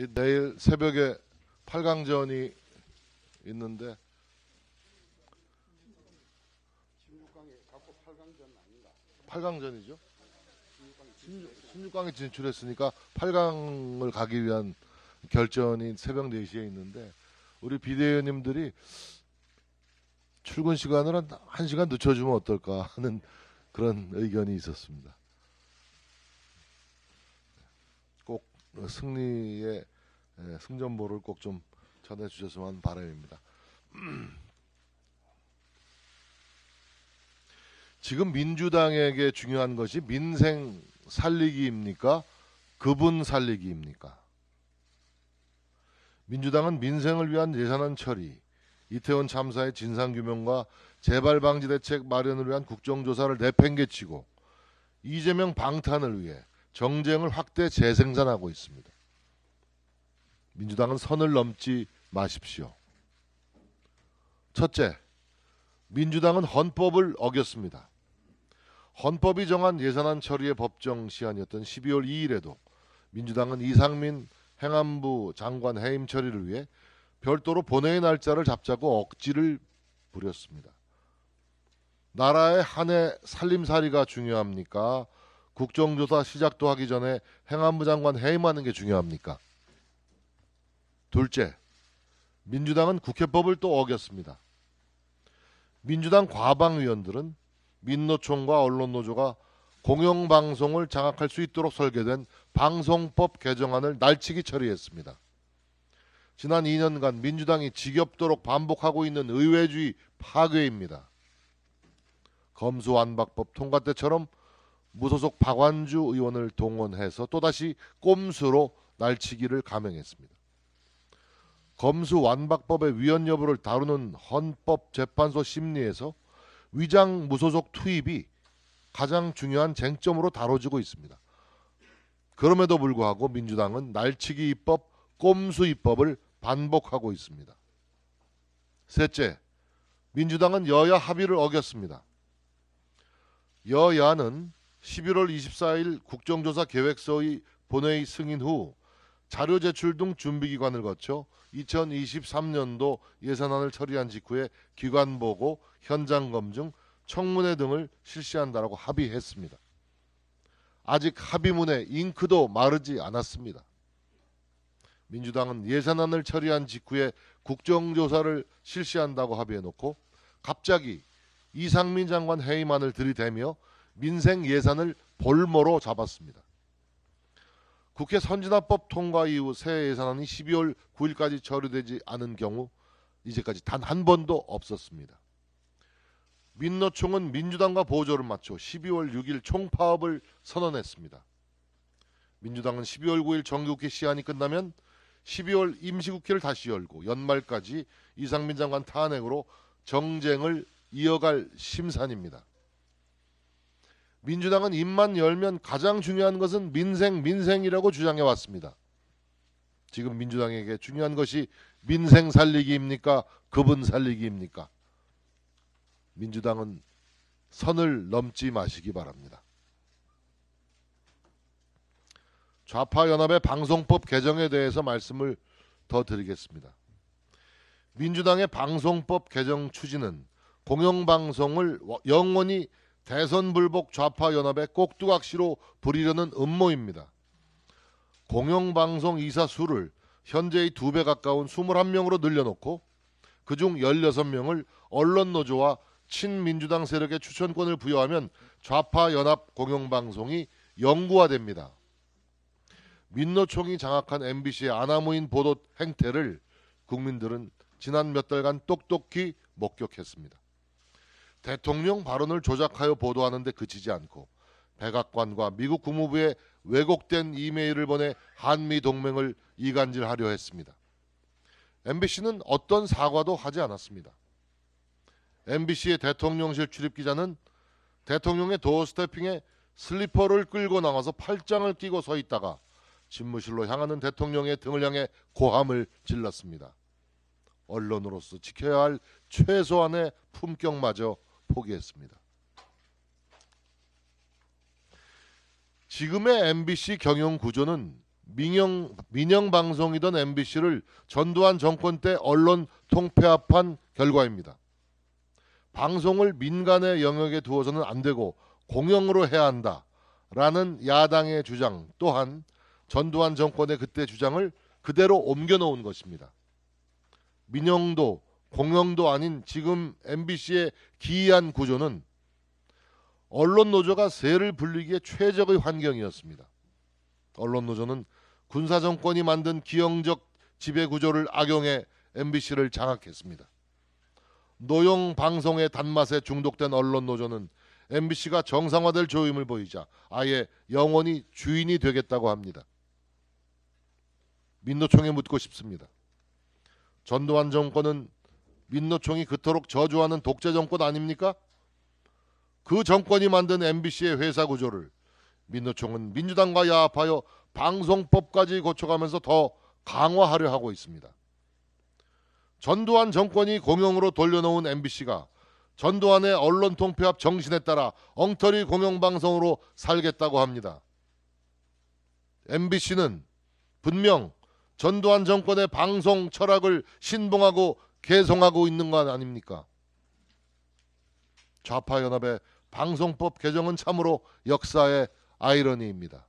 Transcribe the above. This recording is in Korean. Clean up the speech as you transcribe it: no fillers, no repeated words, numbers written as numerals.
내일 새벽에 8강전이 있는데 8강전이죠. 16강에 진출했으니까 8강을 가기 위한 결전이 새벽 4시에 있는데 우리 비대위원님들이 출근 시간을 한 1시간 늦춰주면 어떨까 하는 그런 의견이 있었습니다. 꼭 승리의 승전보를 꼭 좀 전해주셨으면 하는 바람입니다. 지금 민주당에게 중요한 것이 민생 살리기입니까? 그분 살리기입니까? 민주당은 민생을 위한 예산안 처리, 이태원 참사의 진상규명과 재발방지 대책 마련을 위한 국정조사를 내팽개치고 이재명 방탄을 위해 정쟁을 확대 재생산하고 있습니다. 민주당은 선을 넘지 마십시오. 첫째, 민주당은 헌법을 어겼습니다. 헌법이 정한 예산안 처리의 법정 시한이었던 12월 2일에도 민주당은 이상민 행안부 장관 해임 처리를 위해 별도로 본회의 날짜를 잡자고 억지를 부렸습니다. 나라의 한 해 살림살이가 중요합니까? 국정조사 시작도 하기 전에 행안부 장관 해임하는 게 중요합니까? 둘째, 민주당은 국회법을 또 어겼습니다. 민주당 과방위원들은 민노총과 언론노조가 공영방송을 장악할 수 있도록 설계된 방송법 개정안을 날치기 처리했습니다. 지난 2년간 민주당이 지겹도록 반복하고 있는 의회주의 파괴입니다. 검수완박법 통과 때처럼 무소속 박완주 의원을 동원해서 또다시 꼼수로 날치기를 감행했습니다. 검수완박법의 위헌 여부를 다루는 헌법재판소 심리에서 위장 무소속 투입이 가장 중요한 쟁점으로 다뤄지고 있습니다. 그럼에도 불구하고 민주당은 날치기 입법, 꼼수 입법을 반복하고 있습니다. 셋째, 민주당은 여야 합의를 어겼습니다. 여야는 11월 24일 국정조사 계획서의 본회의 승인 후 자료 제출 등 준비기관을 거쳐 2023년도 예산안을 처리한 직후에 기관보고, 현장검증, 청문회 등을 실시한다라고 합의했습니다. 아직 합의문에 잉크도 마르지 않았습니다. 민주당은 예산안을 처리한 직후에 국정조사를 실시한다고 합의해놓고 갑자기 이상민 장관 해임안을 들이대며 민생 예산을 볼모로 잡았습니다. 국회 선진화법 통과 이후 새 예산안이 12월 9일까지 처리되지 않은 경우 이제까지 단 한 번도 없었습니다. 민노총은 민주당과 보조를 맞춰 12월 6일 총파업을 선언했습니다. 민주당은 12월 9일 정기국회 시한이 끝나면 12월 임시국회를 다시 열고 연말까지 이상민 장관 탄핵으로 정쟁을 이어갈 심산입니다. 민주당은 입만 열면 가장 중요한 것은 민생이라고 주장해 왔습니다. 지금 민주당에게 중요한 것이 민생 살리기입니까? 그분 살리기입니까? 민주당은 선을 넘지 마시기 바랍니다. 좌파연합의 방송법 개정에 대해서 말씀을 더 드리겠습니다. 민주당의 방송법 개정 추진은 공영방송을 영원히 대선불복 좌파연합의 꼭두각시로 부리려는 음모입니다. 공영방송 이사 수를 현재의 2배 가까운 21명으로 늘려놓고 그중 16명을 언론노조와 친민주당 세력의 추천권을 부여하면 좌파연합 공영방송이 영구화됩니다. 민노총이 장악한 MBC의 아나무인 보도 행태를 국민들은 지난 몇 달간 똑똑히 목격했습니다. 대통령 발언을 조작하여 보도하는 데 그치지 않고 백악관과 미국 국무부에 왜곡된 이메일을 보내 한미 동맹을 이간질하려 했습니다. MBC는 어떤 사과도 하지 않았습니다. MBC의 대통령실 출입기자는 대통령의 도어스태핑에 슬리퍼를 끌고 나와서 팔짱을 끼고 서 있다가 집무실로 향하는 대통령의 등을 향해 고함을 질렀습니다. 언론으로서 지켜야 할 최소한의 품격마저 포기했습니다. 지금의 MBC 경영 구조는 민영 방송이던 MBC를 전두환 정권 때 언론 통폐합한 결과입니다. 방송을 민간의 영역에 두어서는 안 되고 공영으로 해야 한다라는 야당의 주장 또한 전두환 정권의 그때 주장을 그대로 옮겨놓은 것입니다. 민영도 공영도 아닌 지금 MBC의 기이한 구조는 언론 노조가 세를 불리기에 최적의 환경이었습니다. 언론 노조는 군사 정권이 만든 기형적 지배 구조를 악용해 MBC를 장악했습니다. 노용 방송의 단맛에 중독된 언론 노조는 MBC가 정상화될 조짐을 보이자 아예 영원히 주인이 되겠다고 합니다. 민노총에 묻고 싶습니다. 전두환 정권은 민노총이 그토록 저주하는 독재 정권 아닙니까? 그 정권이 만든 MBC의 회사 구조를 민노총은 민주당과 야합하여 방송법까지 고쳐가면서 더 강화하려 하고 있습니다. 전두환 정권이 공영으로 돌려놓은 MBC가 전두환의 언론 통폐합 정신에 따라 엉터리 공영방송으로 살겠다고 합니다. MBC는 분명 전두환 정권의 방송 철학을 신봉하고 개성하고 있는 것 아닙니까? 좌파연합의 방송법 개정은 참으로 역사의 아이러니입니다.